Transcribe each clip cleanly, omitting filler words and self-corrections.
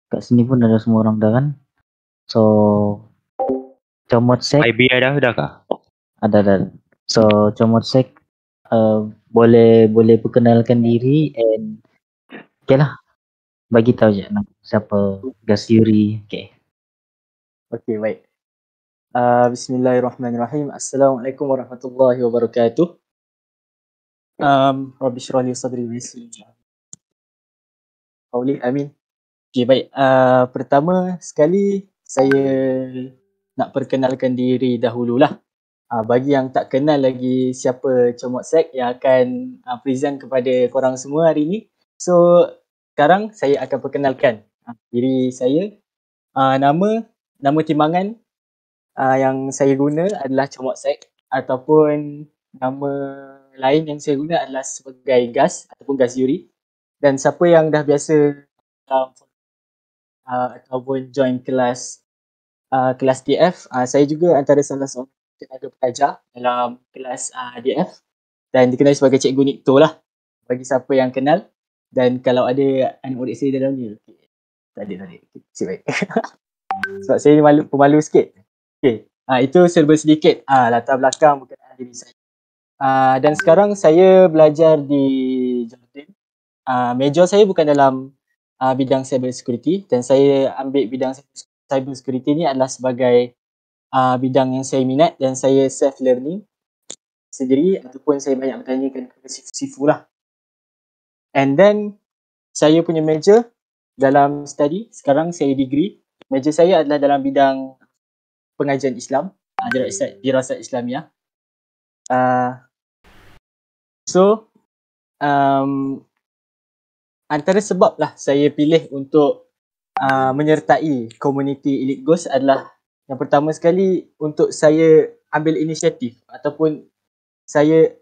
kat sini pun ada semua orang dah kan. So Comot Sek IB udah kah? ada. So Comot Sek boleh perkenalkan diri and okay lah, bagi tahu je siapa Gas Yuri. Okay. Okay, baik. Bismillahirrahmanirrahim. Assalamualaikum warahmatullahi wabarakatuh. Rabbi syrah li sadri wa yassir li amri. Amin. Okay, baik. Pertama sekali saya nak perkenalkan diri dahululah. Bagi yang tak kenal lagi siapa Comot Sek yang akan present kepada korang semua hari ni. So, sekarang saya akan perkenalkan diri saya. Nama timbangan yang saya guna adalah Comot Sek, ataupun nama lain yang saya guna adalah sebagai Gas ataupun Gas Yuri. Dan siapa yang dah biasa ataupun join kelas DF, saya juga antara salah seorang tenaga pengajar dalam kelas DF dan dikenali sebagai Cikgu Nikto lah bagi siapa yang kenal. Dan kalau ada anak murid saya dalamnya, tak ada. Baik. Sebab saya pemalu sikit. Okay. Itu serba sedikit latar belakang berkenaan diri saya. Dan sekarang saya belajar di Jordan. Major saya bukan dalam bidang cyber security, dan saya ambil bidang cyber security ni adalah sebagai bidang yang saya minat, dan saya self learning sendiri ataupun saya banyak bertanyakan kepada sifu lah. And then saya punya major dalam study, sekarang saya degree. Major saya adalah dalam bidang pengajian Islam, dirasat Islamiah. Antara sebab lah saya pilih untuk menyertai komuniti Elite Ghost adalah, yang pertama sekali, untuk saya ambil inisiatif ataupun saya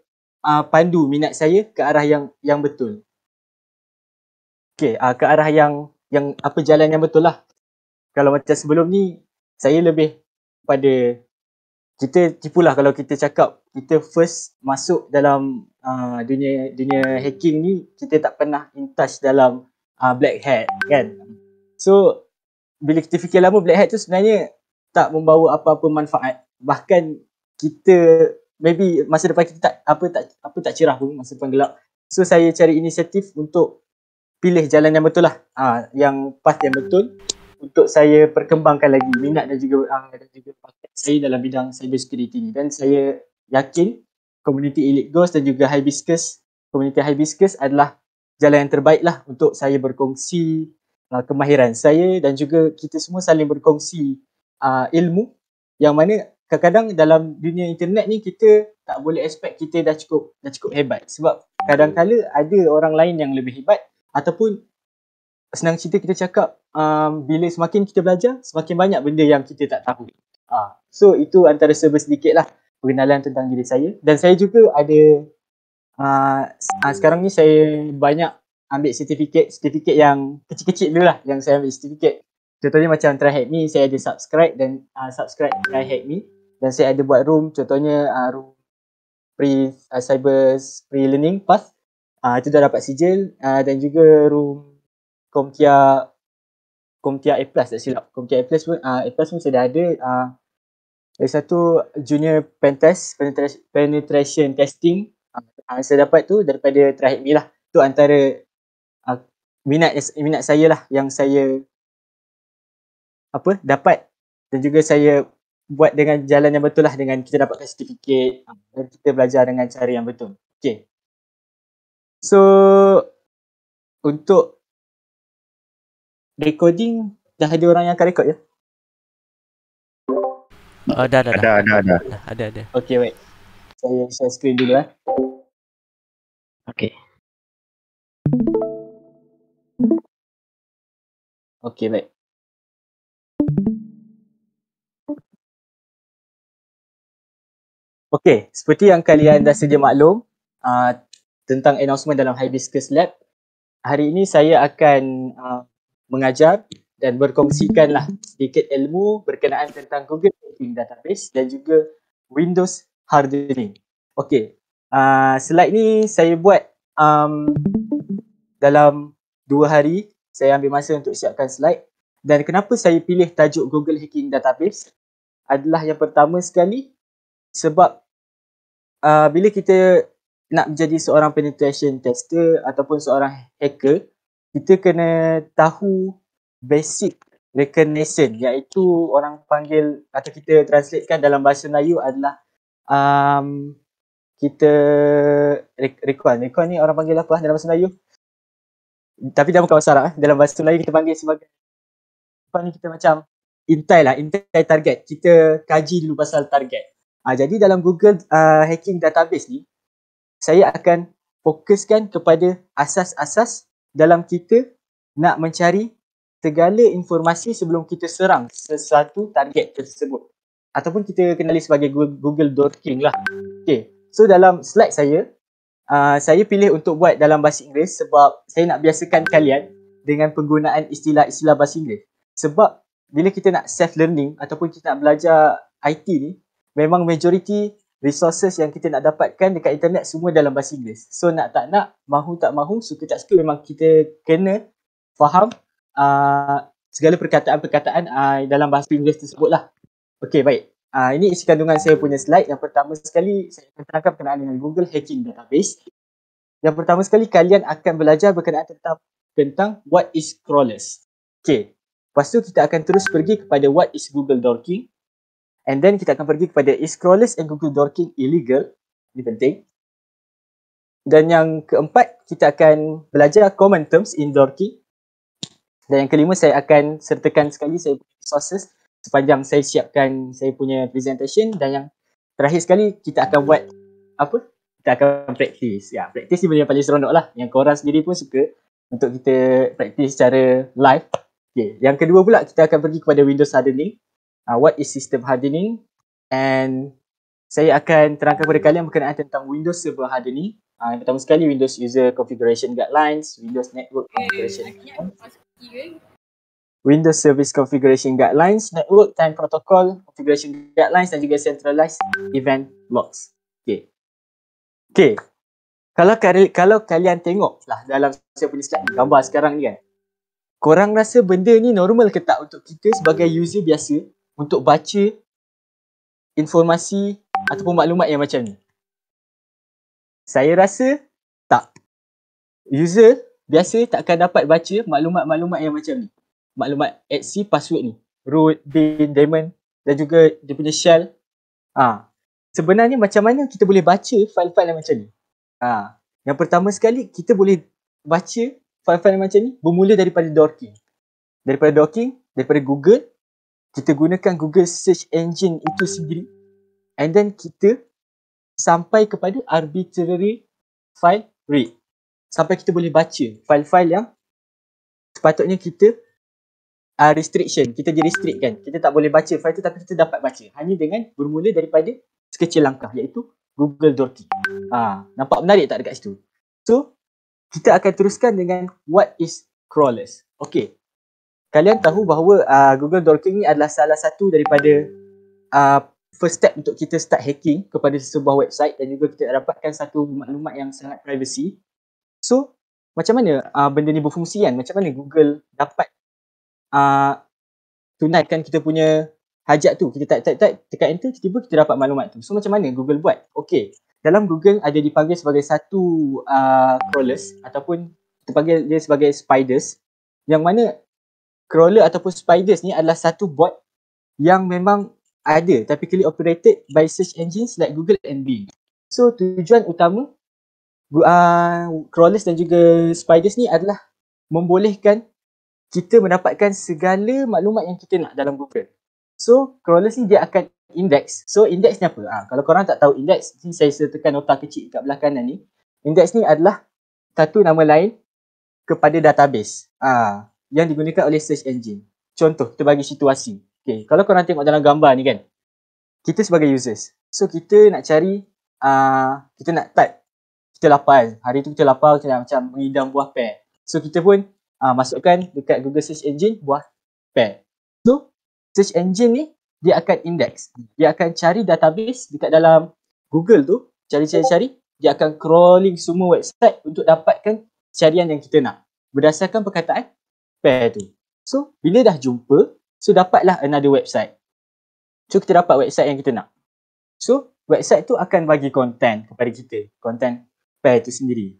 pandu minat saya ke arah yang betul. Okay, ke arah yang apa, jalan yang betul lah. Kalau macam sebelum ni, saya lebih pada, kita tipulah kalau kita cakap kita first masuk dalam dunia hacking ni, kita tak pernah in touch dalam black hat kan. So bila kita fikir lama, black hat tu sebenarnya tak membawa apa-apa manfaat. Bahkan kita maybe masa depan kita tak cerah pun, masa depan gelap. So saya cari inisiatif untuk pilih jalan yang betul lah, yang path yang betul, untuk saya perkembangkan lagi minat dan juga bakat saya dalam bidang cyber security ni. Dan saya yakin komuniti Elite Ghost dan juga komuniti Hibiscus adalah jalan yang terbaik lah untuk saya berkongsi kemahiran saya, dan juga kita semua saling berkongsi ilmu, yang mana kadang-kadang dalam dunia internet ni kita tak boleh expect kita dah cukup hebat, sebab kadang-kala ada orang lain yang lebih hebat, ataupun senang cerita kita cakap, bila semakin kita belajar, semakin banyak benda yang kita tak tahu. So itu antara serba sedikit lah perkenalan tentang diri saya. Dan saya juga ada sekarang ni saya banyak ambil sertifikat yang kecil-kecil dulu lah, yang saya ambil sertifikat. Contohnya macam TryHackMe, saya ada subscribe TryHackMe, dan saya ada buat room, contohnya room cyber pre-learning path, itu dah dapat sijil, dan juga room Komtia A+, tak silap. Komtia A+, pun saya dah ada. Lagi satu junior penetration testing, saya dapat tu daripada TryHackMe lah. Tu antara minat saya lah, yang saya dapat, dan juga saya buat dengan jalan yang betul lah, dengan kita dapatkan sertifikat dan kita belajar dengan cara yang betul. Okay. So untuk recording, dah ada orang yang akan record ya? Ada. Okay, baik. Saya share screen dulu . Okay. Okay, baik. Okay, seperti yang kalian dah sedia maklum tentang announcement dalam Hibiscus Lab, hari ini saya akan mengajar dan berkongsikanlah sedikit ilmu berkenaan tentang Google Hacking Database dan juga Windows hardening. Okay, slide ni saya buat dalam 2 hari. Saya ambil masa untuk siapkan slide. Dan kenapa saya pilih tajuk Google Hacking Database adalah yang pertama sekali sebab bila kita nak menjadi seorang penetration tester ataupun seorang hacker, kita kena tahu basic recognition, iaitu orang panggil atau kita translatekan dalam bahasa Melayu adalah kita recon ni orang panggil apa dalam bahasa Melayu? Tapi dah bukan masalah. Dalam bahasa Melayu kita panggil sebagai apa ni, kita macam intai target. Kita kaji dulu pasal target. Jadi dalam Google Hacking Database ni, saya akan fokuskan kepada asas-asas dalam kita nak mencari segala informasi sebelum kita serang sesuatu target tersebut. Ataupun kita kenali sebagai Google Dorking lah. Okay. So dalam slide saya pilih untuk buat dalam bahasa Inggeris sebab saya nak biasakan kalian dengan penggunaan istilah-istilah bahasa Inggeris. Sebab bila kita nak self-learning ataupun kita nak belajar IT ni, memang majority resources yang kita nak dapatkan dekat internet semua dalam bahasa Inggeris. So nak tak nak, mahu tak mahu, suka tak suka, memang kita kena faham segala perkataan-perkataan dalam bahasa Inggeris tersebut lah. Okey, baik. Ini isi kandungan saya punya slide. Yang pertama sekali, saya akan terangkan berkenaan dengan Google Hacking Database. Yang pertama sekali, kalian akan belajar berkenaan tentang what is crawlers. Okey. Lepas tu kita akan terus pergi kepada what is Google Dorking. And then kita akan pergi kepada is crawlers and Google Dorking illegal. Ini penting. Dan yang keempat, kita akan belajar common terms in Dorking. Dan yang kelima, saya akan sertakan sekali saya punya resources sepanjang saya siapkan saya punya presentation. Dan yang terakhir sekali, kita akan buat apa? Kita akan practice. Ya, practice ni benda yang paling seronok lah. Yang korang sendiri pun suka untuk kita practice secara live. Okay. Yang kedua pula, kita akan pergi kepada Windows hardening. What is system hardening? And saya akan terangkan kepada kalian berkenaan tentang Windows server hardening. Yang pertama sekali, Windows user configuration guidelines, Windows network configuration guidelines, Windows service configuration guidelines, network time protocol configuration guidelines dan juga centralized event logs. Okay. Kalau kalian tengok lah dalam saya punya slide gambar sekarang ni kan, korang rasa benda ni normal ke tak untuk kita sebagai user biasa untuk baca informasi ataupun maklumat yang macam ni? Saya rasa tak. User biasa tak akan dapat baca maklumat-maklumat yang macam ni. Maklumat etc password ni. Root, bin, daemon dan juga dia punya shell. Sebenarnya macam mana kita boleh baca file-file yang macam ni? Yang pertama sekali, kita boleh baca file-file yang macam ni bermula daripada Dorking. Daripada Google, kita gunakan Google search engine itu sendiri. And then kita sampai kepada arbitrary file read. Sampai kita boleh baca file-file yang sepatutnya kita restriction. Kita di-restrictkan. Kita tak boleh baca file tu tapi kita dapat baca. Hanya dengan bermula daripada sekecil langkah iaitu Google Dorking. Nampak menarik tak dekat situ? So, kita akan teruskan dengan what is crawlers. Okay. Kalian tahu bahawa Google Dorking ni adalah salah satu daripada first step untuk kita start hacking kepada sebuah website dan juga kita dapatkan satu maklumat yang sangat privacy. So, macam mana benda ni berfungsi kan? Macam mana Google dapat tunaikan kita punya hajat tu? Kita type, tekan enter, tiba-tiba kita dapat maklumat tu. So, macam mana Google buat? Okay. Dalam Google ada dipanggil sebagai satu crawlers ataupun kita panggil dia sebagai spiders, yang mana crawler ataupun spiders ni adalah satu bot yang memang ada typically operated by search engines like Google and Bing. So tujuan utama crawlers dan juga spiders ni adalah membolehkan kita mendapatkan segala maklumat yang kita nak dalam Google. So crawlers ni dia akan index. So index ni apa? Kalau korang tak tahu index, ni saya sertakan nota kecil kat belah kanan ni. Index ni adalah satu nama lain kepada database yang digunakan oleh search engine. Contoh, kita bagi situasi. Okay, kalau korang tengok dalam gambar ni kan, kita sebagai users. So kita nak cari, kita nak type, kita lapar. Hari tu kita lapar, kita nak macam mengidam buah pear. So kita pun masukkan dekat Google search engine buah pear. So search engine ni dia akan index. Dia akan cari database dekat dalam Google tu, cari. Dia akan crawling semua website untuk dapatkan carian yang kita nak berdasarkan perkataan pair tu. So bila dah jumpa, so dapatlah another website. So kita dapat website yang kita nak. So website tu akan bagi content kepada kita, content pair tu sendiri.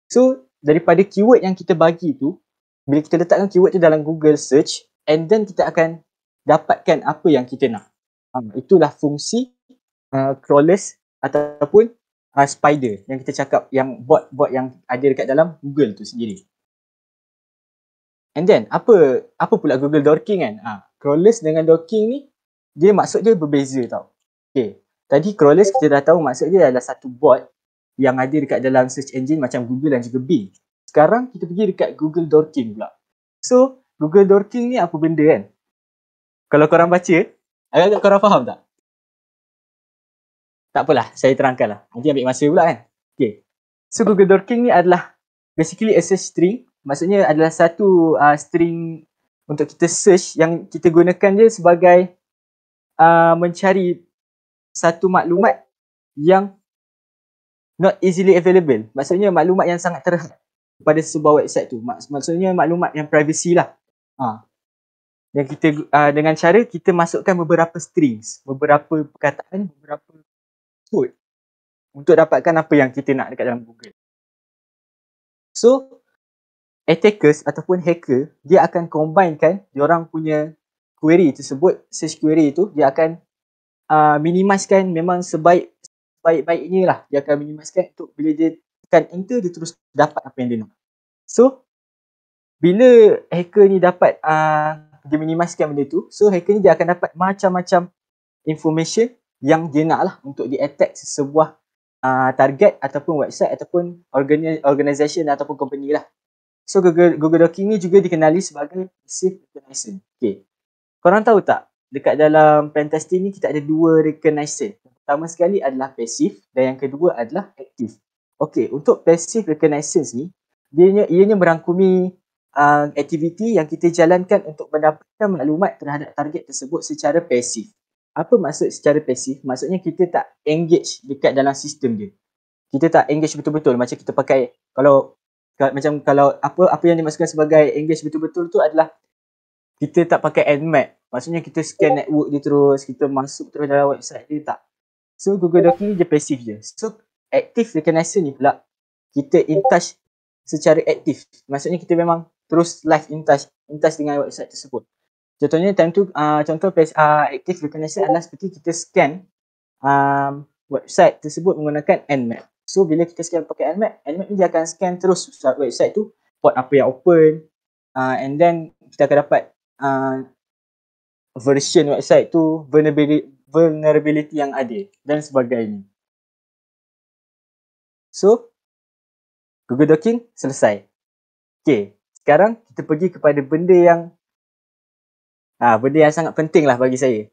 So daripada keyword yang kita bagi tu, bila kita letakkan keyword tu dalam Google search, and then kita akan dapatkan apa yang kita nak. Itulah fungsi crawlers ataupun spider yang kita cakap, yang bot yang ada dekat dalam Google tu sendiri. And then apa pula Google Dorking kan? Crawlers dengan Dorking ni dia maksud dia berbeza tau. Okay. Tadi crawlers kita dah tahu maksud dia adalah satu bot yang ada dekat dalam search engine macam Google dan juga Bing. Sekarang kita pergi dekat Google Dorking pula. So Google Dorking ni apa benda kan? Kalau korang baca, agak-agak korang faham tak? Tak apalah, saya terangkanlah. Nanti ambil masa pula kan? Okay. So Google Dorking ni adalah basically a search string. Maksudnya adalah satu string untuk kita search yang kita gunakan dia sebagai mencari satu maklumat yang not easily available. Maksudnya maklumat yang sangat terhad pada sebuah website tu. Maksudnya maklumat yang privacy lah. Yang kita dengan cara kita masukkan beberapa strings, beberapa perkataan, beberapa code untuk dapatkan apa yang kita nak dekat dalam Google. So attackers ataupun hacker, dia akan combinekan diorang punya query tersebut, search query tu, dia akan minimizekan memang sebaik-baiknya lah. Dia akan minimizekan untuk bila dia tekan enter, dia terus dapat apa yang dia nak. So bila hacker ni dapat dia minimizekan benda tu, so hacker ni dia akan dapat macam-macam information yang dia nak lah untuk dia attack sebuah target ataupun website ataupun organisation ataupun company lah. So Google Docking ni juga dikenali sebagai passive recognition. Okay. Korang tahu tak, dekat dalam pentesting ni kita ada dua recognition. Yang pertama sekali adalah passive dan yang kedua adalah active. Okay, untuk passive recognition ni, ianya merangkumi aktiviti yang kita jalankan untuk mendapatkan maklumat terhadap target tersebut secara pasif. Apa maksud secara pasif? Maksudnya kita tak engage dekat dalam sistem dia. Kita tak engage betul-betul macam kita pakai, kalau apa yang dimaksudkan sebagai engage betul-betul tu adalah kita tak pakai Nmap. Maksudnya kita scan network dia terus, kita masuk terus dalam website dia, tak. So Google Docking dia pasif je. So active recognition ni pula kita in touch secara aktif. Maksudnya kita memang terus live in touch dengan website tersebut. Contohnya time tu contoh active recognition adalah seperti kita scan website tersebut menggunakan Nmap. So bila kita scan pakai Nmap ni dia akan scan terus website tu, port apa yang open, and then kita akan dapat version website tu, vulnerability yang ada dan sebagainya. So Google Docking selesai. Okay, sekarang kita pergi kepada benda yang sangat penting lah bagi saya.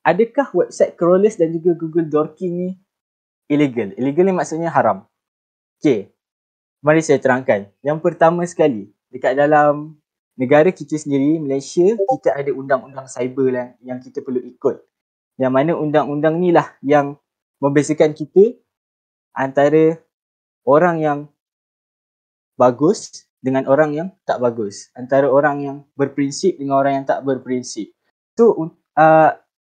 Adakah website crawlers dan juga Google Docking ni illegal? Illegal ni maksudnya haram. Okay, mari saya terangkan. Yang pertama sekali, dekat dalam negara kita sendiri, Malaysia, kita ada undang-undang cyber lah yang kita perlu ikut. Yang mana undang-undang ni lah yang membezakan kita antara orang yang bagus dengan orang yang tak bagus. Antara orang yang berprinsip dengan orang yang tak berprinsip. So,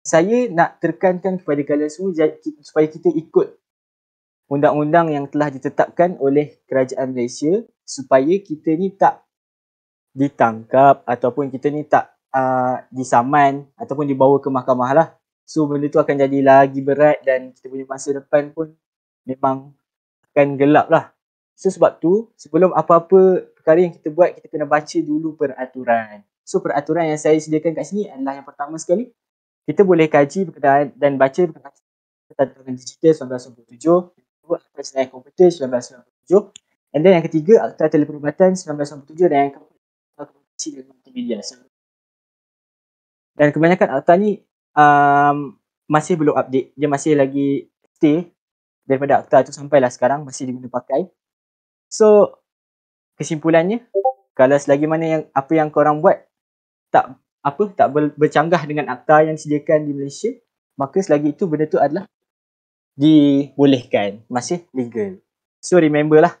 saya nak tekankan kepada kalian semua supaya kita ikut undang-undang yang telah ditetapkan oleh kerajaan Malaysia supaya kita ni tak ditangkap ataupun kita ni tak disaman ataupun dibawa ke mahkamah lah. So benda tu akan jadi lagi berat dan kita punya masa depan pun memang akan gelap lah. So sebab tu sebelum apa-apa perkara yang kita buat, kita kena baca dulu peraturan. So peraturan yang saya sediakan kat sini adalah yang pertama sekali, kita boleh kaji berkenaan dan baca berkenaan Tanda Tangan Digital 1997, Akta Jenayah Komputer 1997, and then yang ketiga Akta Teleperubatan 1997 dan yang keempat Akta Komunikasi dan Multimedia. Dan kebanyakan akta ni masih belum update, dia masih lagi stay daripada akta tu sampailah sekarang masih diguna pakai. So kesimpulannya, kalau selagi mana apa yang korang buat tak bercanggah dengan akta yang disediakan di Malaysia, maka selagi itu benda tu adalah dibolehkan, masih legal. So remember lah,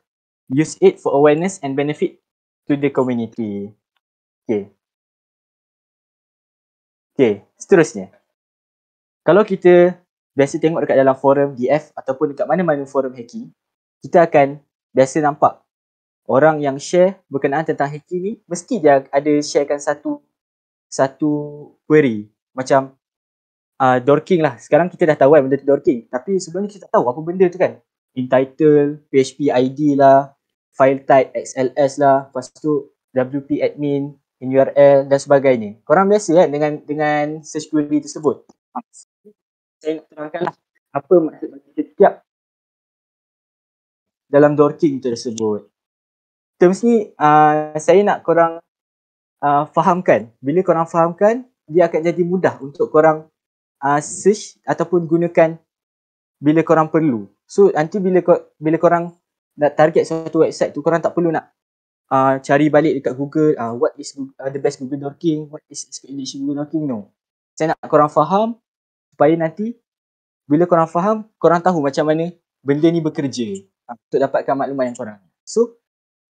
use it for awareness and benefit to the community. Okay. Okay, seterusnya. Kalau kita biasa tengok dekat dalam forum DF ataupun dekat mana-mana forum hacking, kita akan biasa nampak orang yang share berkenaan tentang hacking ni, mesti dia ada sharekan satu query. Macam dorking lah. Sekarang kita dah tahu kan benda tu dorking. Tapi sebelum ni kita tak tahu apa benda tu kan. Entitle, PHP ID lah, file type XLS lah, lepas tu WP admin, in URL dan sebagainya. Korang biasa kan dengan search query tersebut. Saya nak terangkan lah apa maksud bagi setiap dalam dorking tersebut. Terms ni saya nak korang fahamkan. Bila korang fahamkan, dia akan jadi mudah untuk korang search ataupun gunakan bila korang perlu. So nanti bila korang nak target satu website tu, korang tak perlu nak cari balik dekat Google, what is the best Google dorking, what is English Google dorking. No. Saya nak korang faham supaya nanti bila korang faham, korang tahu macam mana benda ni bekerja untuk dapatkan maklumat yang korang. So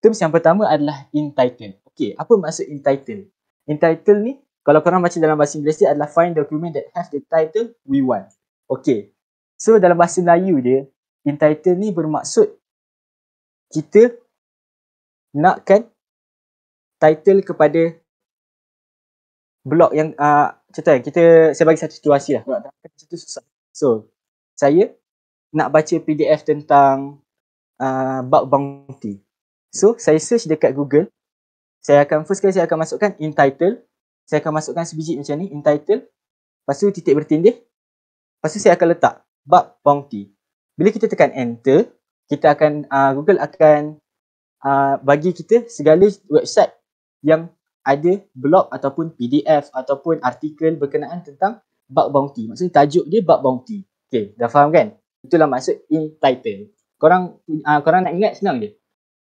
terms yang pertama adalah entitle. Okay, apa maksud entitle? Entitle ni kalau korang baca dalam bahasa Inggeris dia adalah find document that has the title we want. Okay, so dalam bahasa Melayu dia, entitle ni bermaksud kita nakkan title kepada blog yang contoh saya bagi satu situasi lah. Kalau nak terangkan situ susah. So saya nak baca PDF tentang bug bounty. So saya search dekat Google. Saya akan masukkan entitle. Saya akan masukkan sebiji macam ni, entitle. Lepas tu titik bertindih. Lepas tu saya akan letak bug bounty. Bila kita tekan enter, kita akan Google akan bagi kita segala website yang ada blog ataupun PDF ataupun artikel berkenaan tentang bug bounty. Maksudnya tajuk dia bug bounty. Okay, dah faham kan? Itulah maksud entitle. Korang nak ingat senang je.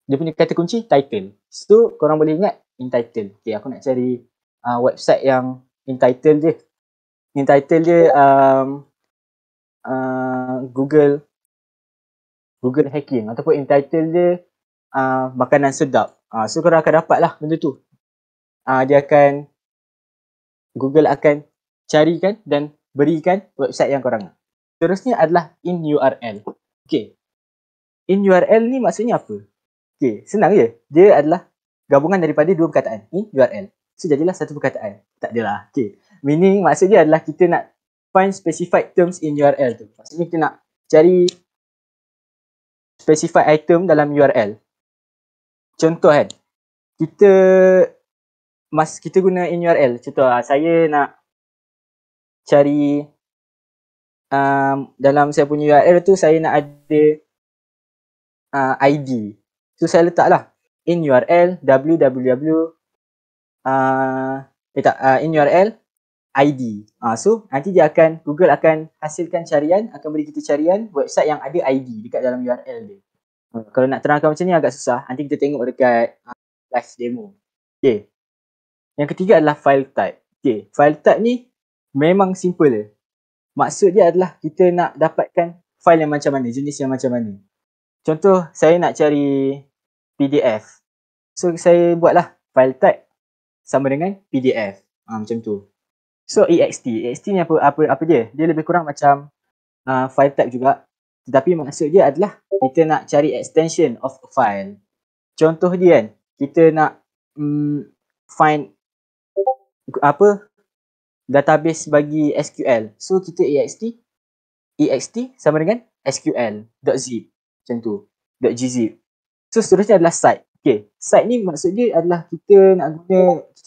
Dia punya kata kunci title. So korang boleh ingat entitle. Okay, aku nak cari website yang entitle je. Entitle je Google hacking ataupun entitle je makanan sedap. So korang akan dapat lah benda tu. Google akan carikan dan berikan website yang korang nak. Terusnya adalah in URL. Okay. In URL ni maksudnya apa? Okay, senang je. Dia adalah gabungan daripada dua perkataan. In URL. So jadilah satu perkataan. Tak adalah. Okay. Meaning maksud dia adalah kita nak find specified terms in URL tu. Maksudnya kita nak cari specified item dalam URL. Contoh kan. Kita guna in URL. Contoh saya nak cari dalam saya punya URL tu saya nak ada ID. So saya letaklah in URL www in URL ID. So nanti Google akan hasilkan carian, akan beri kita carian website yang ada ID dekat dalam URL dia. Kalau nak terangkan macam ni agak susah. Nanti kita tengok dekat live demo. Okay. Yang ketiga adalah file type. Okay. File type ni memang simple je. Maksud dia adalah kita nak dapatkan file yang macam mana, jenis yang macam mana. Contoh saya nak cari PDF. So saya buatlah file type sama dengan PDF. Macam tu. So ext ni apa dia? Dia lebih kurang macam file type juga. Tetapi maksud dia adalah kita nak cari extension of a file. Contoh dia kan, kita nak find database bagi SQL. So kita ext sama dengan sql.zip. Macam tu. .gzip. So seterusnya adalah site. Okay. Site ni maksud dia adalah kita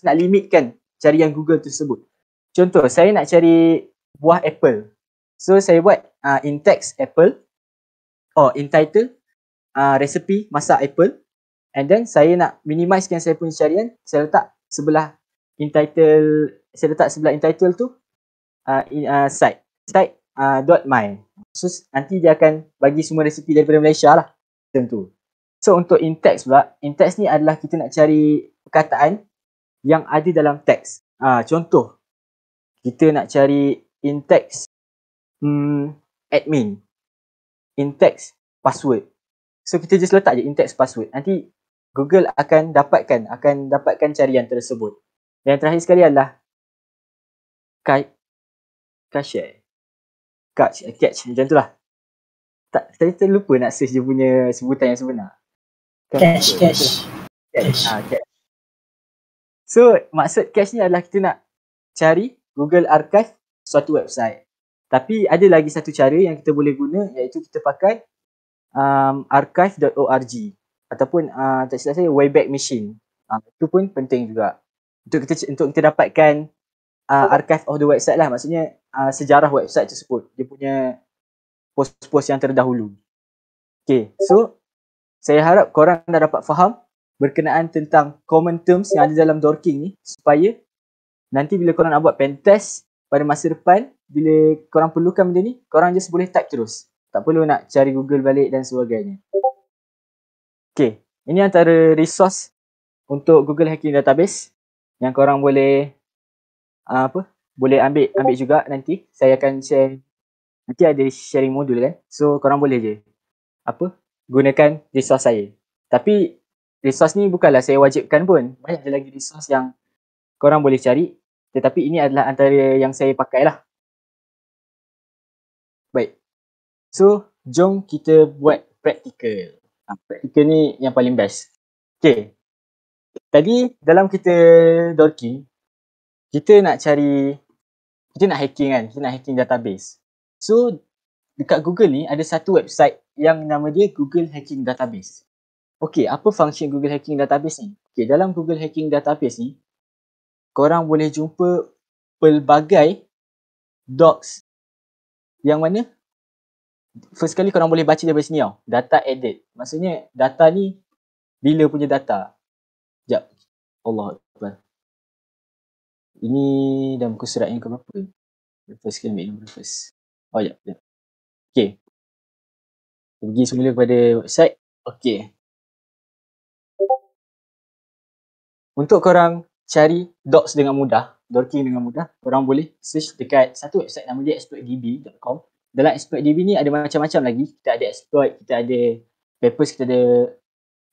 nak limitkan carian Google tersebut. Contoh, saya nak cari buah apple. So saya buat in text apple. Entitle resipi masak apple. And then saya nak minimizekan saya punya carian. Saya letak sebelah entitle tu site.my. So nanti dia akan bagi semua resipi daripada Malaysia lah. Macam tu. So untuk in text pula, in text ni adalah kita nak cari perkataan yang ada dalam teks. Contoh, kita nak cari in text admin, in text password. So kita just letak je in text password. Nanti Google akan dapatkan carian tersebut. Yang terakhir sekali adalah catch macam tu lah. Tak, saya terlupa nak search dia punya sebutan yang sebenar. Catch. Catch. So maksud catch ni adalah kita nak cari Google Archive suatu website. Tapi ada lagi satu cara yang kita boleh guna, iaitu kita pakai archive.org ataupun tak silap saya Wayback Machine. Itu pun penting juga untuk kita dapatkan archive of the website lah, maksudnya sejarah website tersebut, dia punya post-post yang terdahulu. Okay, so saya harap korang dah dapat faham berkenaan tentang common terms yang ada dalam Dorking ni, supaya nanti bila korang nak buat pen test pada masa depan, bila korang perlukan benda ni, korang just boleh type terus. Tak perlu nak cari Google balik dan sebagainya. Okay, ini antara resource untuk Google Hacking Database yang korang boleh boleh ambil juga nanti. Saya akan share, nanti ada sharing modul kan. So korang boleh je gunakan resource saya. Tapi resource ni bukanlah saya wajibkan pun. Banyak je lagi resource yang korang boleh cari. Tetapi ini adalah antara yang saya pakai lah. Baik. So jom kita buat practical. Practical ni yang paling best. Okay. Tadi dalam kita Dorking, kita nak hacking kan. Kita nak hacking database. So dekat Google ni ada satu website yang nama dia Google Hacking Database. Okay, apa function Google Hacking Database ni? Okay, dalam Google Hacking Database ni, korang boleh jumpa pelbagai docs yang mana first kali korang boleh baca daripada sini tau. Data edit. Maksudnya data ni bila punya data. Sekejap. Allah Akbar. Ini dalam muka surat yang keberapa? First kali ambil nombor first. Oh ya. Okay. Pergi semula kepada website. Okay. Untuk korang cari docs dengan mudah, Dorking dengan mudah, korang boleh search dekat satu website nama dia exploitdb.com. Dalam exploitdb ni ada macam-macam lagi. Kita ada exploit, kita ada papers, kita ada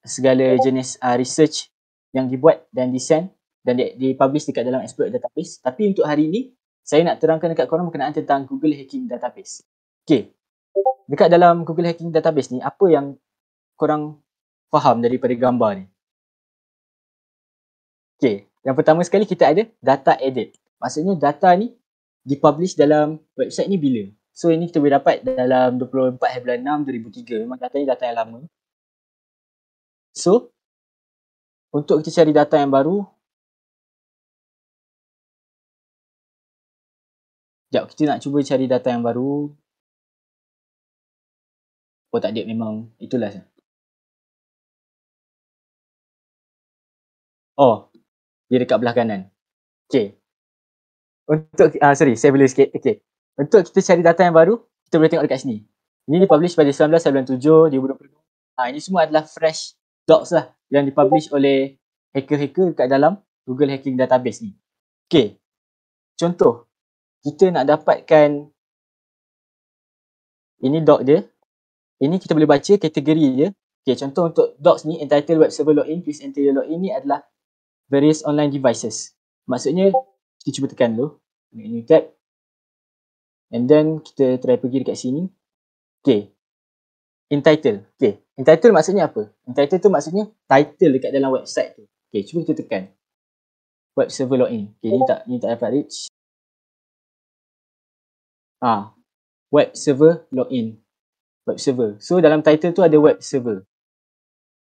segala jenis research yang dibuat dan disend dan dipublish dekat dalam exploit database. Tapi untuk hari ni, saya nak terangkan dekat korang berkenaan tentang Google Hacking Database. Okay. Dekat dalam Google Hacking Database ni, apa yang korang faham daripada gambar ni? Okay, yang pertama sekali kita ada data edit. Maksudnya data ni dipublish dalam website ni bila? So ini kita boleh dapat dalam 24/6/2003. Memang data ni data yang lama. So untuk kita cari data yang baru, sekejap, kita nak cuba cari data yang baru. Oh tak ada, memang itulah. Oh, dia dekat belah kanan. Okay. Untuk saya boleh sikit. Okay. Untuk kita cari data yang baru, kita boleh tengok dekat sini. Ini dipublish pada 1997, 2020. Ini semua adalah fresh docs lah yang dipublish oleh hacker-hacker dekat dalam Google Hacking Database ni. Okay. Contoh, kita nak dapatkan ini doc dia. Ini kita boleh baca kategori dia. Okay, contoh untuk docs ni, entitled web server login, please enter your login ni adalah various online devices. Maksudnya, kita cuba tekan dulu. New tab. And then, kita try pergi dekat sini. Okay. Entitled. Okay. Entitled maksudnya apa? Entitled tu maksudnya title dekat dalam website tu. Okay, cuba kita tekan. Web server login. Okay, ni tak dapat reach. Web server login. Web server. So, dalam title tu ada web server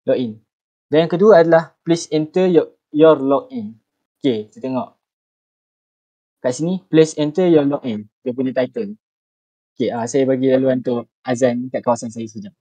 login. Dan yang kedua adalah please enter your login. Okay, kita tengok. Kat sini, please enter your login. Dia punya title. Okay, saya bagi laluan untuk azan kat kawasan saya sekejap.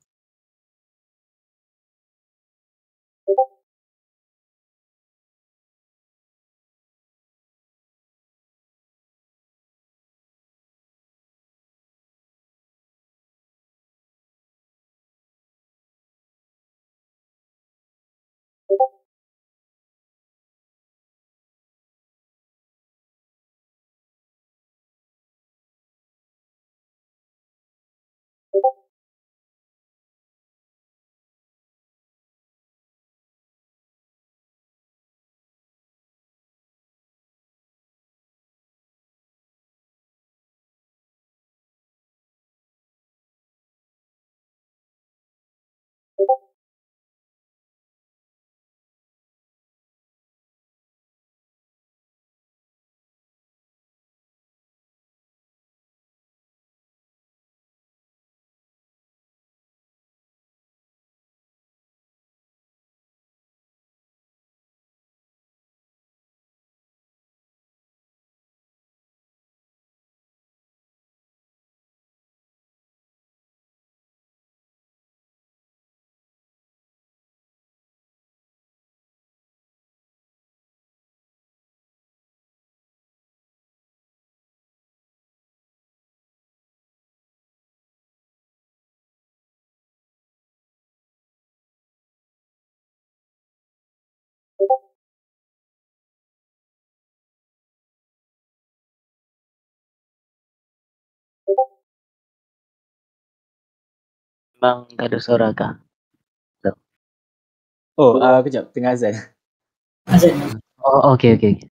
Bang, tak ada suara kah? Oh, kejap, tengah azan. Azan. Oh, okey.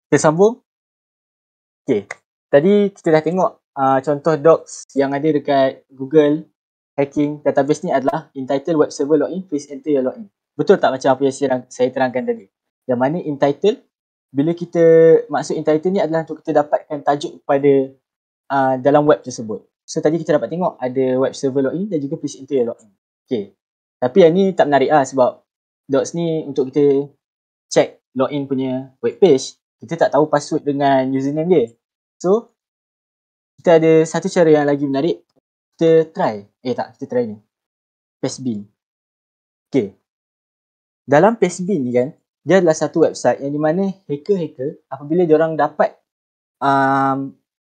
Kita sambung. Okay. Tadi kita dah tengok contoh docs yang ada dekat Google hacking database ni adalah entitled web server login, please enter your login. Betul tak macam apa yang saya terangkan tadi? Yang mana entitled, bila kita maksud entitled ni adalah untuk kita dapatkan tajuk kepada dalam web tersebut. So tadi kita dapat tengok ada web server login dan juga please enter your login. Okay. Tapi yang ni tak menarik sebab docs ni untuk kita check login punya web page. Kita tak tahu password dengan username dia. So, kita ada satu cara yang lagi menarik. Kita try. Kita try ni. Pastebin. Okay. Dalam Pastebin ni kan, dia adalah satu website yang di mana hacker-hacker, apabila diorang dapat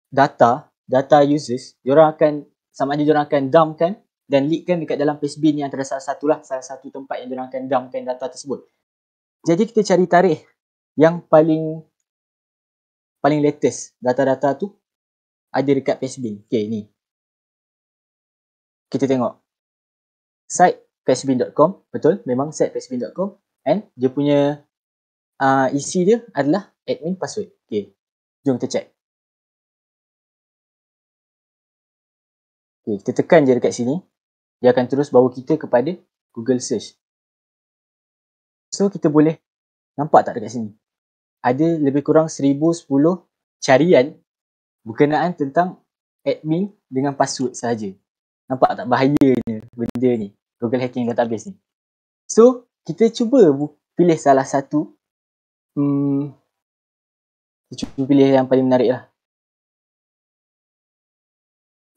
data users, diorang akan, sama ada diorang akan dumpkan dan leakkan dekat dalam Pastebin ni antara salah satu tempat yang diorang akan dumpkan data tersebut. Jadi kita cari tarikh yang paling latest data-data tu ada dekat Pastebin. Okay, ni. Kita tengok. Site pastebin.com. Betul, memang site pastebin.com. And dia punya isi dia adalah admin password. Okay, jom kita check. Okay, kita tekan je dekat sini. Dia akan terus bawa kita kepada Google Search. So, kita boleh nampak tak dekat sini? Ada lebih kurang 1010 carian berkenaan tentang admin dengan password sahaja. Nampak tak bahayanya benda ni, Google Hacking Database ni. So, kita cuba pilih salah satu. Kita cuba pilih yang paling menarik lah.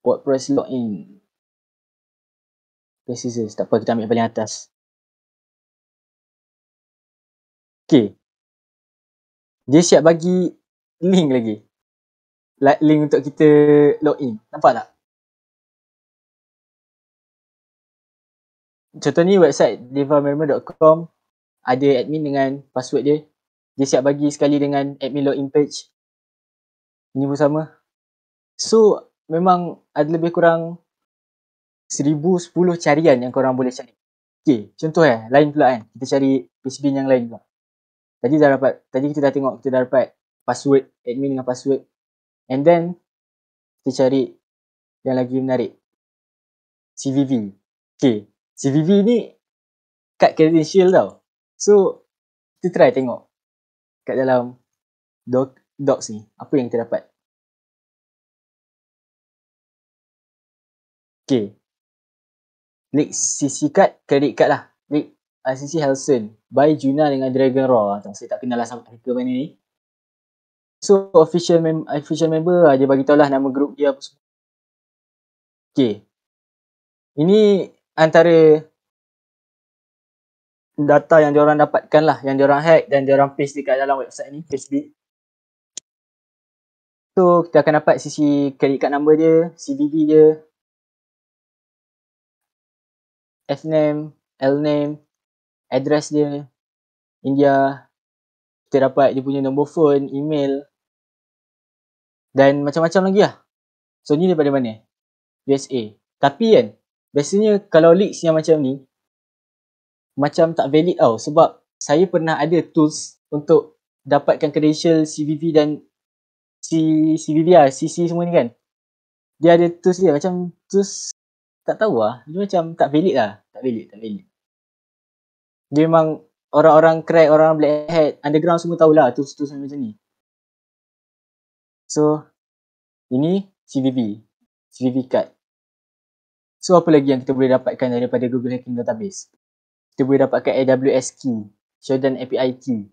WordPress login. Tak apa, kita ambil paling atas. Okay. Dia siap bagi link lagi. Link untuk kita login. Nampak tak? Contoh ni website devamember.com, ada admin dengan password dia. Dia siap bagi sekali dengan admin login page. Ini pun sama. So, memang ada lebih kurang 1010 carian yang korang boleh cari. Okay, contoh lain pula kan. Kita cari Pastebin yang lain pula. Tadi kita dah tengok, kita dah dapat password, admin dengan password. And then, kita cari yang lagi menarik. CVV. Okay, CVV ni kad credential tau. So, kita try tengok kat dalam docs ni, apa yang kita dapat. Okay. Link CC card, credit card lah. Link CC Helson by Juna dengan Dragon Raw. Saya tak kenal lah sama hacker mana ni. So, official member dia bagi tahu lah nama group dia apa semua. Okay. Ini antara data yang diorang dapatkan lah, yang diorang hack dan diorang paste dekat dalam website ni, PageBit. So kita akan dapat sisi credit card number dia, CVV dia, FNAME, LNAME, address dia, India. Kita dapat dia punya nombor phone, email dan macam-macam lagi lah. So ni daripada mana? USA. Tapi kan, biasanya kalau leaks yang macam ni macam tak valid tau, sebab saya pernah ada tools untuk dapatkan credential CVV dan CVV lah, CC semua ni kan. Dia ada tools dia, macam tools tak tahu lah, dia macam tak valid lah. Tak valid. Dia memang orang-orang crack, orang black hat, underground semua tahulah tools-tools macam ni. So, ini CVV card. So, apa lagi yang kita boleh dapatkan daripada Google Hacking Database? Kita boleh dapatkan AWS key, Shodan API key.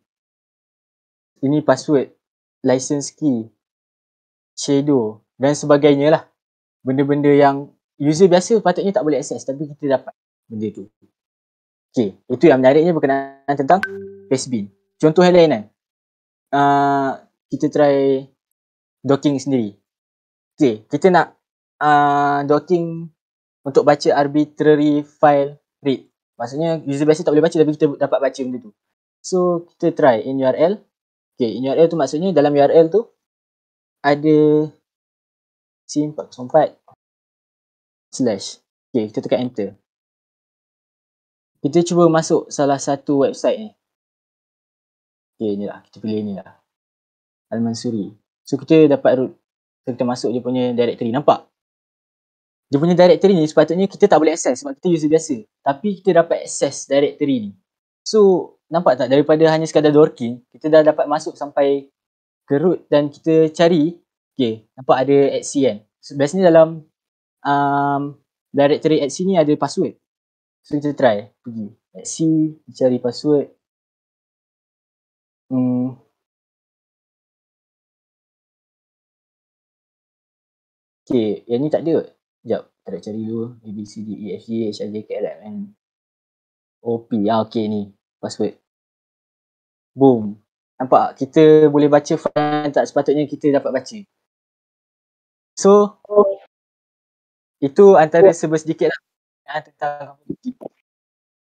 Ini password, license key, shadow dan sebagainya lah. Benda-benda yang user biasa patutnya tak boleh access, tapi kita dapat benda tu. Okay, itu yang menariknya berkenaan tentang Pastebin. Contoh yang lain kan, kita try docking sendiri. Okay, kita nak docking untuk baca arbitrary file read. Maksudnya user biasa tak boleh baca, tapi kita dapat baca benda tu. So kita try in URL. Okay, in URL tu maksudnya dalam URL tu ada sim404 slash. Okay, kita tekan enter. Kita cuba masuk salah satu website ni. Okay, ni lah. Kita pilih ni lah. Al-Mansuri. So kita dapat root. So, kita masuk dia punya directory. Nampak? Dia punya directory ni sepatutnya kita tak boleh access sebab kita user biasa. Tapi kita dapat access directory ni. So, nampak tak? Daripada hanya sekadar dorking, kita dah dapat masuk sampai ke root dan kita cari. Okay, nampak ada @c kan? So, biasanya dalam directory @c ni ada password. So kita try pergi @c, cari password. Okay, yang ni tak ada. Sekejap, kita nak cari dulu. A, B, C, D, E, F, G, H, I, J, K, L, M, N, O, P. Okay ni, password. Boom. Nampak? Kita boleh baca file yang tak sepatutnya kita dapat baca. So, itu antara sedikit lah tentang community.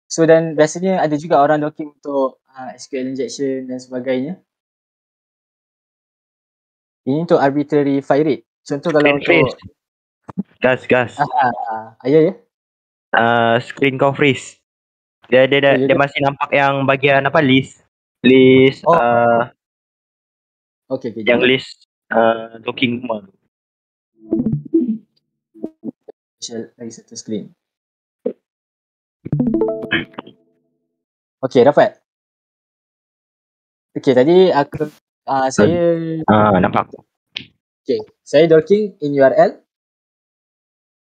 So dan biasanya ada juga orang docking untuk SQL injection dan sebagainya. Ini untuk arbitrary file rate. Contoh kalau untuk gas. ya. Screen kau freeze. Dia masih nampak yang bagian apa list. Okay, yang list docking semua. Share lagi satu screen. Okay, dapat. Okay, tadi aku saya nampak. Okay, saya docking in URL.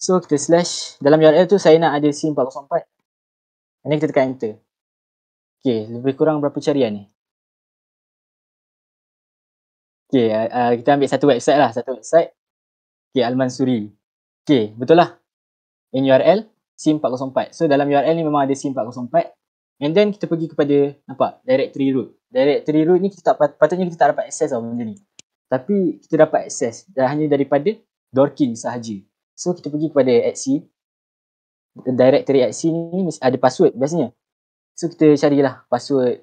So kita slash dalam URL tu saya nak ada sim404. Ini kita tekan enter. Okay, lebih kurang berapa carian ni? Okay, kita ambil satu website. Okay, Al-Mansuri. Okay, betul lah. In URL, sim404. So dalam URL ni memang ada sim404. And then kita pergi kepada, nampak, directory root. Directory root ni patutnya kita tak dapat access tau benda ni. Tapi kita dapat access hanya daripada dorking sahaja. So kita pergi kepada @c. Directory @c ni ada password biasanya. So kita carilah password.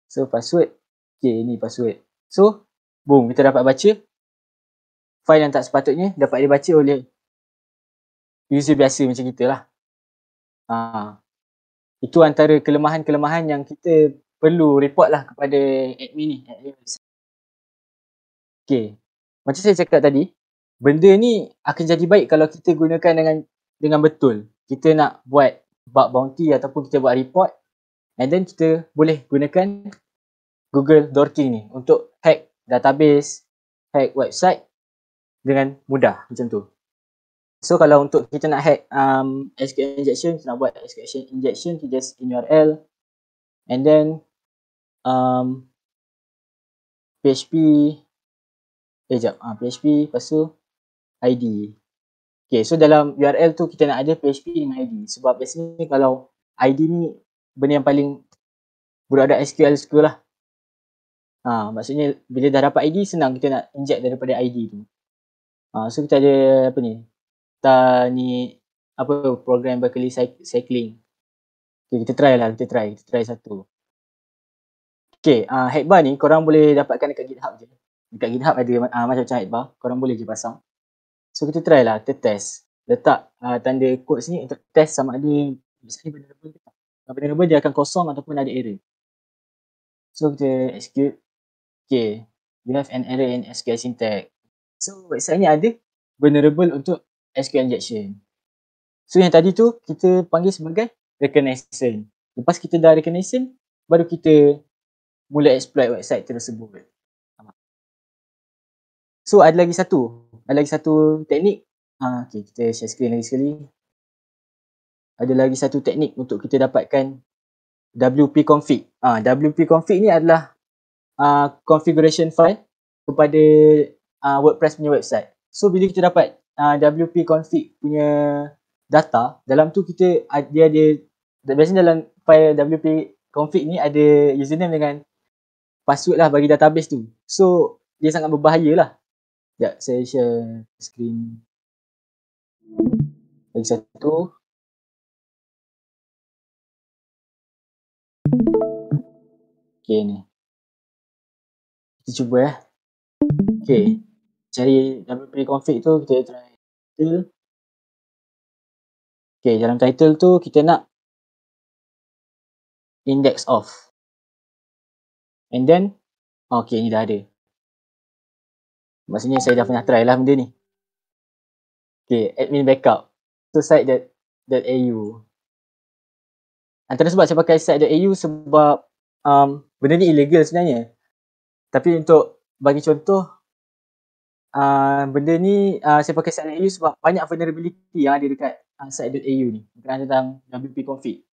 So password. Okay, ni password. So, boom, kita dapat baca. File yang tak sepatutnya dapat dibaca oleh user biasa macam kita lah. Itu antara kelemahan-kelemahan yang kita perlu report lah kepada admin ni. Okay, macam saya cakap tadi, benda ni akan jadi baik kalau kita gunakan dengan betul. Kita nak buat bug bounty ataupun kita buat report, and then kita boleh gunakan Google Dorking ni untuk hack database, hack website dengan mudah macam tu. So kalau untuk kita nak hack SQL injection, kita nak buat SQL injection, kita just in URL and then PHP PHP lepas tu ID. Okay, so dalam URL tu kita nak ada PHP dengan ID sebab biasanya kalau ID ni benda yang paling budak-budak SQL suka lah. Maksudnya bila dah dapat ID, senang kita nak inject daripada ID tu. So kita ada apa ni? Program Berkeley Cycling. Okay, kita try satu. Okay, Hackbar ni korang boleh dapatkan dekat GitHub je. Dekat GitHub ada macam-macam Hackbar, korang boleh je pasang. So kita try lah, kita test. Letak tanda quotes ni untuk test sama ada misalnya vulnerable ke tak. Kalau vulnerable dia akan kosong ataupun ada error. So kita execute. Okay, we have an error in SQL syntax. So website ni ada vulnerable untuk SQL injection. So yang tadi tu kita panggil sebagai recognition. Lepas kita dah recognition, baru kita mula exploit website tersebut. So ada lagi satu teknik. Okay, kita share screen lagi sekali. Ada lagi satu teknik untuk kita dapatkan WP config. WP config ni adalah configuration file kepada WordPress punya website. So bila kita dapat WP config punya data, dalam tu dia ada, biasanya dalam file WP config ni ada username dengan password lah bagi database tu. So dia sangat berbahaya lah. Sekejap, saya share screen lagi satu. Okay ni, kita cuba Okay, cari WP config tu, kita try title. Okay, dalam title tu kita nak index of. And then, okay ni dah ada. Maksudnya saya dah pernah try lah benda ni. Okay, admin backup. So site.au. Antara sebab saya pakai site.au sebab benda ni illegal sebenarnya. Tapi untuk bagi contoh, benda ni saya pakai site.au sebab banyak vulnerability yang ada dekat site.au ni berkenaan tentang WP config.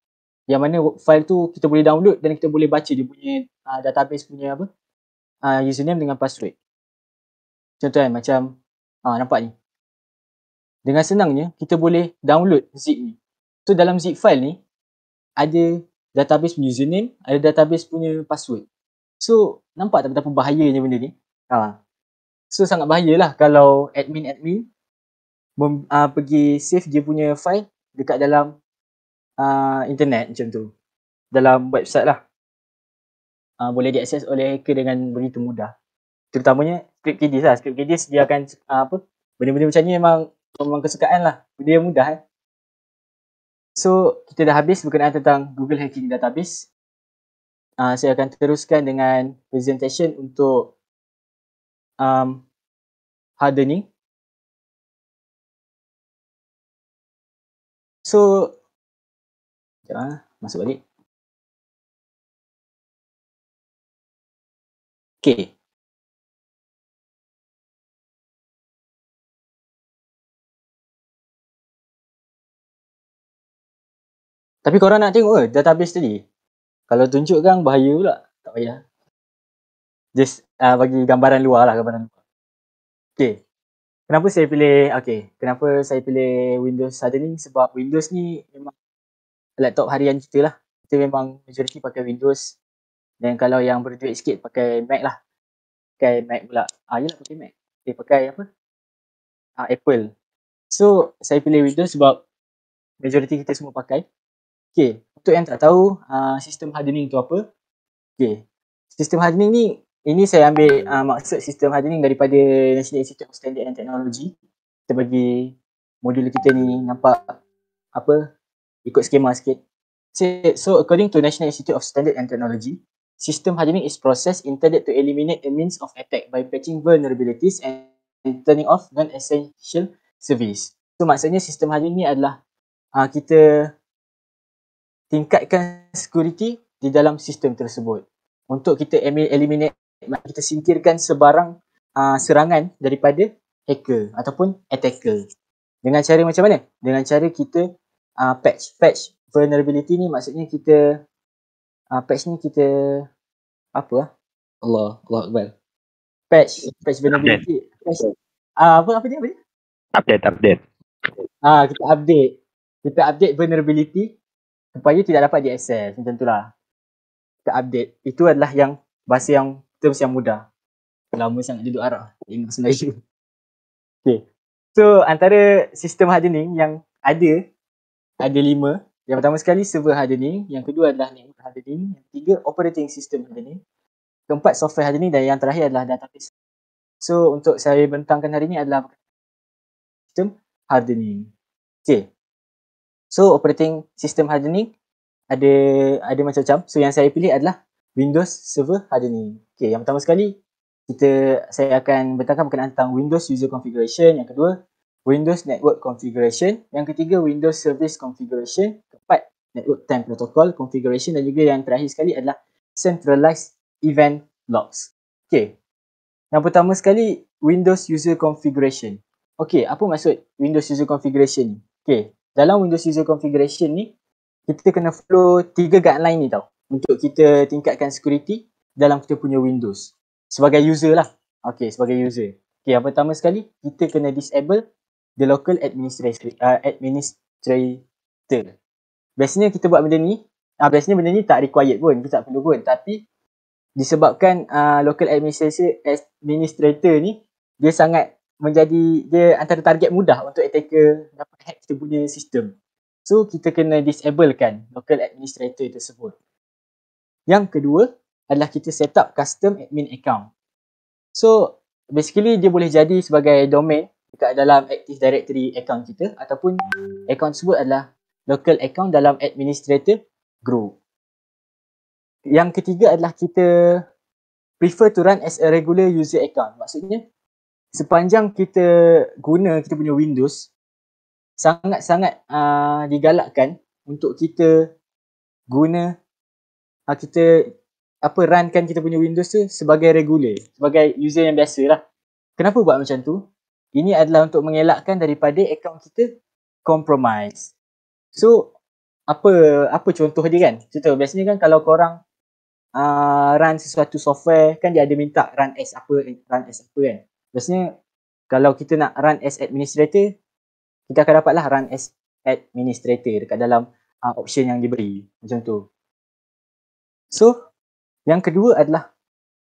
Yang mana file tu kita boleh download dan kita boleh baca dia punya database punya username dengan password. Contoh kan macam nampak ni. Dengan senangnya kita boleh download zip ni. So dalam zip file ni ada database punya username, ada database punya password. So nampak tak betapa bahayanya benda ni? So sangat bahayalah kalau admin pergi save dia punya file dekat dalam internet macam tu. Dalam website lah. Boleh diakses oleh hacker dengan begitu mudah. Terutamanya ScriptKiddies lah. ScriptKiddies dia akan benda-benda macam ni memang kesukaan lah. Benda yang mudah. So kita dah habis berkenaan tentang Google Hacking Database. Saya akan teruskan dengan presentation untuk hardening. So masuk balik. Okay. Tapi korang nak tengok ke database tadi? Kalau tunjuk kan bahaya pula. Tak payah. Just bagi gambaran luar lah. Okay. Kenapa saya pilih Windows hardening? Sebab Windows ni memang laptop harian kita lah. Kita memang majority pakai Windows. Dan kalau yang berduit sikit pakai Mac lah. Pakai Mac pula. Yelah pakai Mac. Pakai apa? Apple. So saya pilih Windows sebab majority kita semua pakai. Okay, untuk yang tak tahu sistem hardening tu apa? Okay, sistem hardening ni, ini saya ambil maksud sistem hardening daripada National Institute of Standard and Technology. Kita bagi modul kita ni nampak ikut skema sikit. So according to National Institute of Standard and Technology, system hardening is process intended to eliminate a means of attack by patching vulnerabilities and turning off non-essential service. So maksudnya sistem hardening ni adalah kita tingkatkan security di dalam sistem tersebut untuk kita eliminate, kita singkirkan sebarang serangan daripada hacker ataupun attacker. Dengan cara macam mana? Dengan cara kita patch vulnerability ni, maksudnya kita patch ni kita Allah Akbar. Patch vulnerability. Apa dia? Update. Kita update vulnerability supaya tidak dapat diakses, macam itulah. ke update, itu adalah yang bahasa yang terms yang mudah. Lama sangat duduk arah ingat Melayu. Okay. So antara sistem hardening yang ada 5. Yang pertama sekali server hardening, yang kedua adalah network hardening, yang ketiga operating system hardening, keempat software hardening dan yang terakhir adalah database. So untuk saya bentangkan hari ini adalah sistem hardening. Okay. So operating system hardening ada macam-macam. So yang saya pilih adalah Windows Server Hardening. Okay, yang pertama sekali saya akan bentangkan berkenaan tentang Windows User Configuration. Yang kedua, Windows Network Configuration. Yang ketiga, Windows Service Configuration. Keempat, Network Time Protocol Configuration. Dan juga yang terakhir sekali adalah Centralized Event Logs. Okay, yang pertama sekali Windows User Configuration. Okay, apa maksud Windows User Configuration ni? Okay, dalam Windows User Configuration ni, kita kena follow 3 guideline ni tau. Untuk kita tingkatkan security dalam kita punya Windows. Sebagai user lah. Okay, sebagai user. Okay, yang pertama sekali, kita kena disable the local administrator. Biasanya kita buat benda ni, biasanya benda ni tak required pun, kita tak perlu pun. Tapi, disebabkan local administrator ni, dia sangat dia antara target mudah untuk attacker dapat hack kita punya sistem. So, kita kena disablekan local administrator tersebut. Yang kedua adalah kita set up custom admin account. So, basically dia boleh jadi sebagai domain dekat dalam Active Directory account kita ataupun account tersebut adalah local account dalam administrator group. Yang ketiga adalah kita prefer to run as a regular user account. Maksudnya, sepanjang kita guna kita punya Windows, sangat-sangat digalakkan untuk kita guna runkan kita punya Windows tu sebagai regular, sebagai user yang biasa lah. Kenapa buat macam tu? Ini adalah untuk mengelakkan daripada akaun kita compromise. So, apa contoh dia kan? Contoh, biasanya kan kalau korang run sesuatu software, kan dia ada minta run as apa kan. Biasanya kalau kita nak run as administrator, kita akan dapatlah run as administrator dekat dalam option yang diberi. Macam tu. So, yang kedua adalah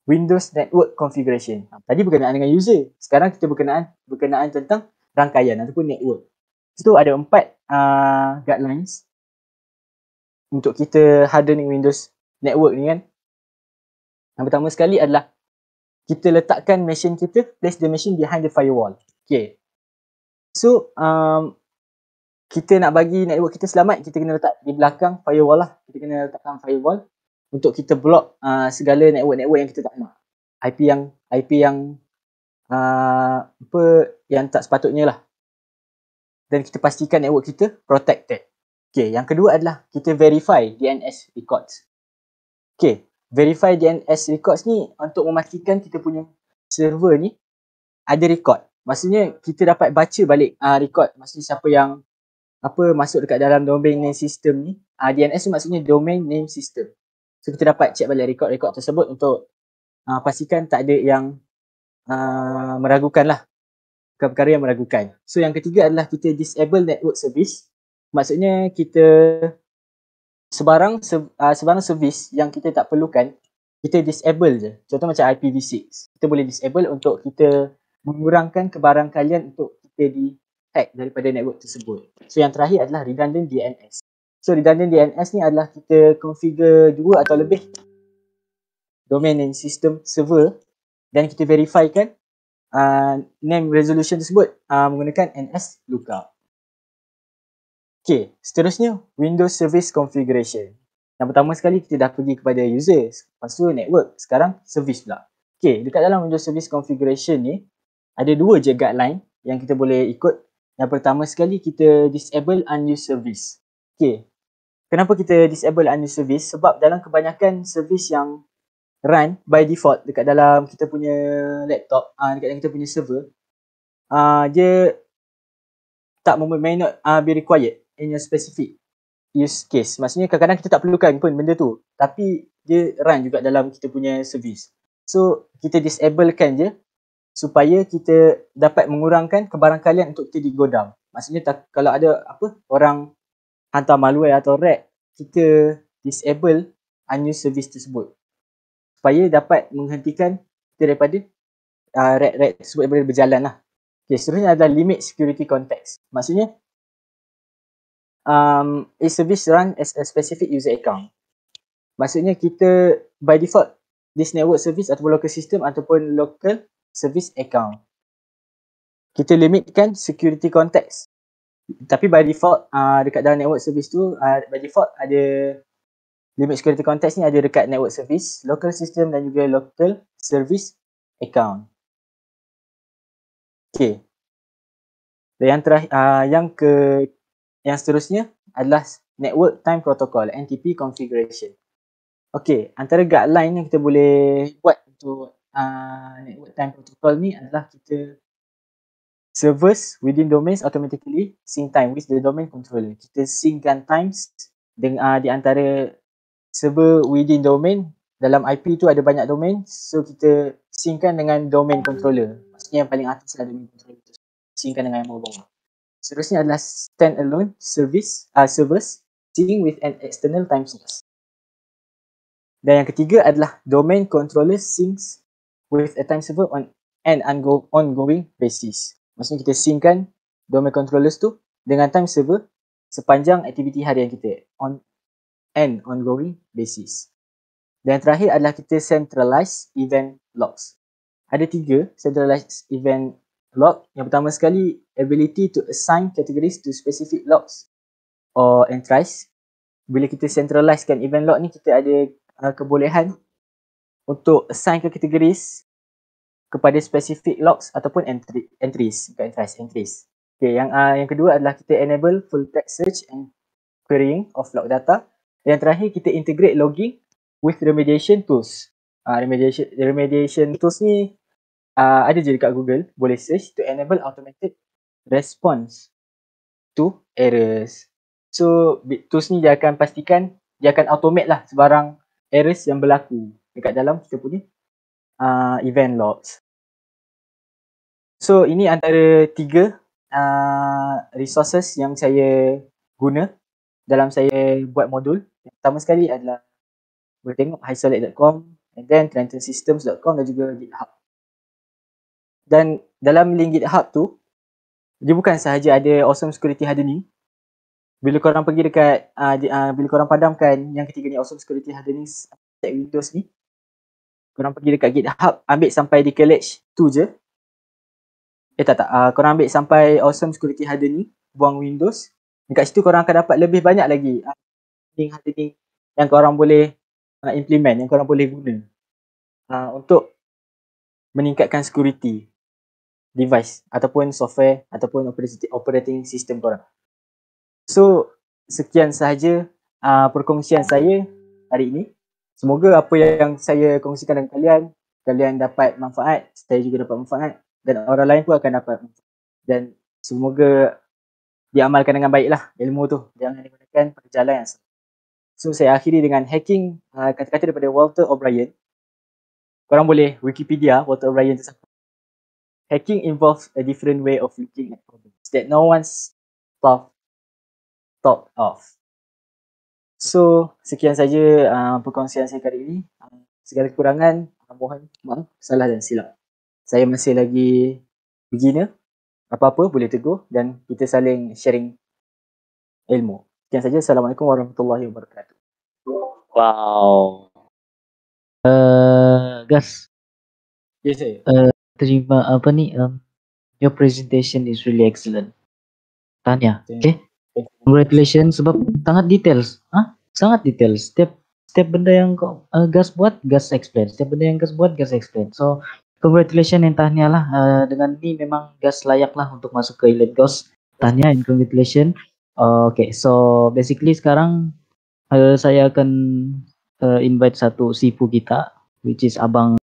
Windows Network Configuration. Tadi berkenaan dengan user. Sekarang kita berkenaan tentang rangkaian ataupun network. Itu ada 4 guidelines untuk kita hardening Windows Network ni kan. Yang pertama sekali adalah kita letakkan machine kita, place the machine behind the firewall. Okay. So, kita nak bagi network kita selamat, kita kena letak di belakang firewall lah. Kita kena letakkan firewall untuk kita block segala network yang kita tak nak. IP yang yang tak sepatutnya lah. Dan kita pastikan network kita protected. Okay, yang kedua adalah kita verify DNS records. Okay, verify DNS records ni untuk memastikan kita punya server ni ada record. Maksudnya kita dapat baca balik record. Maksudnya siapa yang masuk dekat dalam domain name system ni. DNS tu maksudnya domain name system. So kita dapat check balik record tersebut untuk pastikan tak ada yang meragukan lah. Perkara yang meragukan. So yang ketiga adalah kita disable network service. Maksudnya kita sebarang service yang kita tak perlukan, kita disable je. Contoh macam IPv6. Kita boleh disable untuk kita mengurangkan kebarangkalian untuk kita di-hack daripada network tersebut. So yang terakhir adalah redundant DNS. So redundant DNS ni adalah kita configure 2 atau lebih domain name system server dan kita verifykan name resolution tersebut menggunakan NS lookup. Okay, seterusnya Windows Service Configuration. Yang pertama sekali kita dah pergi kepada user, lepas tu network, sekarang service pula. Okay, dekat dalam Windows Service Configuration ni ada 2 je guideline yang kita boleh ikut. Yang pertama sekali kita disable unused service. Okay, kenapa kita disable unused service? Sebab dalam kebanyakan service yang run by default dekat dalam kita punya laptop, dekat dalam kita punya server, dia tak may not be required in your specific use case. Maksudnya kadang-kadang kita tak perlukan pun benda tu, tapi dia run juga dalam kita punya service. So kita disablekan je supaya kita dapat mengurangkan kebarangkalian untuk kita digodam. Maksudnya kalau ada orang hantar malware atau rat, kita disable unused service tersebut supaya dapat menghentikan kita daripada rat tersebut daripada berjalan lah. Okay, seterusnya adalah limit security context. Maksudnya a service run as a specific user account. Maksudnya kita by default this network service ataupun local system ataupun local service account, kita limitkan security context. Tapi by default dekat dalam network service tu by default ada limit security context ni ada dekat network service, local system dan juga local service account. Okay. Dan yang seterusnya adalah network time protocol, NTP configuration. Okay, antara guideline yang kita boleh buat untuk network time protocol ni adalah kita servers within domains automatically sync time with the domain controller. Kita synckan times di antara server within domain. Dalam IP tu ada banyak domain, so kita synckan dengan domain controller. Maksudnya yang paling atas lah domain controller tu. Synckan dengan yang bawah. Seterusnya adalah standalone servers sync with an external time source. Dan yang ketiga adalah domain controller syncs with a time server on an ongoing basis. Maksudnya kita synckan domain controllers tu dengan time server sepanjang aktiviti harian kita on an ongoing basis. Dan yang terakhir adalah kita centralize event logs. Ada 3 centralized event log. Yang pertama sekali, ability to assign categories to specific logs or entries. Bila kita centralizekan event log ni, kita ada kebolehan untuk assign ke categories kepada specific logs ataupun entries. Okay, yang kedua adalah kita enable full text search and querying of log data. Yang terakhir, kita integrate logging with remediation tools. Remediation tools ni ada je dekat Google, boleh search to enable automated response to errors. So tools ni dia akan pastikan, dia akan automate lah sebarang errors yang berlaku dekat dalam kita punya event logs. So ini antara 3 resources yang saya guna dalam saya buat modul. Yang pertama sekali adalah boleh tengok highsolid.com and then trentonsystems.com dan juga GitHub. Dan dalam link GitHub tu, dia bukan sahaja ada awesome security hardening. Bila korang pergi dekat, bila korang padamkan yang ketiga ni, awesome security hardening check Windows ni, korang pergi dekat GitHub, ambil sampai di college tu je. Korang ambil sampai awesome security hardening, buang Windows. Dekat situ korang akan dapat lebih banyak lagi hardening yang korang boleh implement, yang korang boleh guna untuk meningkatkan security device ataupun software ataupun operating system korang. So sekian sahaja perkongsian saya hari ini. Semoga apa yang saya kongsikan dengan kalian dapat manfaat, saya juga dapat manfaat dan orang lain pun akan dapat manfaat. Dan semoga diamalkan dengan baiklah ilmu tu, jangan digunakan pada jalan yang salah. So saya akhiri dengan hacking, kata-kata daripada Walter O'Brien. Korang boleh Wikipedia Walter O'Brien tu siapa. Hacking involves a different way of looking at problems that no one's thought of. So sekian saja perkongsian saya kali ini. Segala kekurangan mohon maaf, salah dan silap. Saya masih lagi beginner. Apa-apa boleh tegur dan kita saling sharing ilmu. Sekian saja. Assalamualaikum warahmatullahi wabarakatuh. Wow. Gas, Ya saya. terima your presentation is really excellent. Tanya, okay? Congratulations sebab sangat details. Sangat details. Setiap benda yang Gas buat, Gas explain. Setiap benda yang Gas buat, Gas explain. So congratulations and tahniah lah. Dengan ni memang Gas layak lah untuk masuk ke Elite Ghost. Tahniah and congratulations. Okay, so basically sekarang saya akan invite satu sifu kita, which is Abang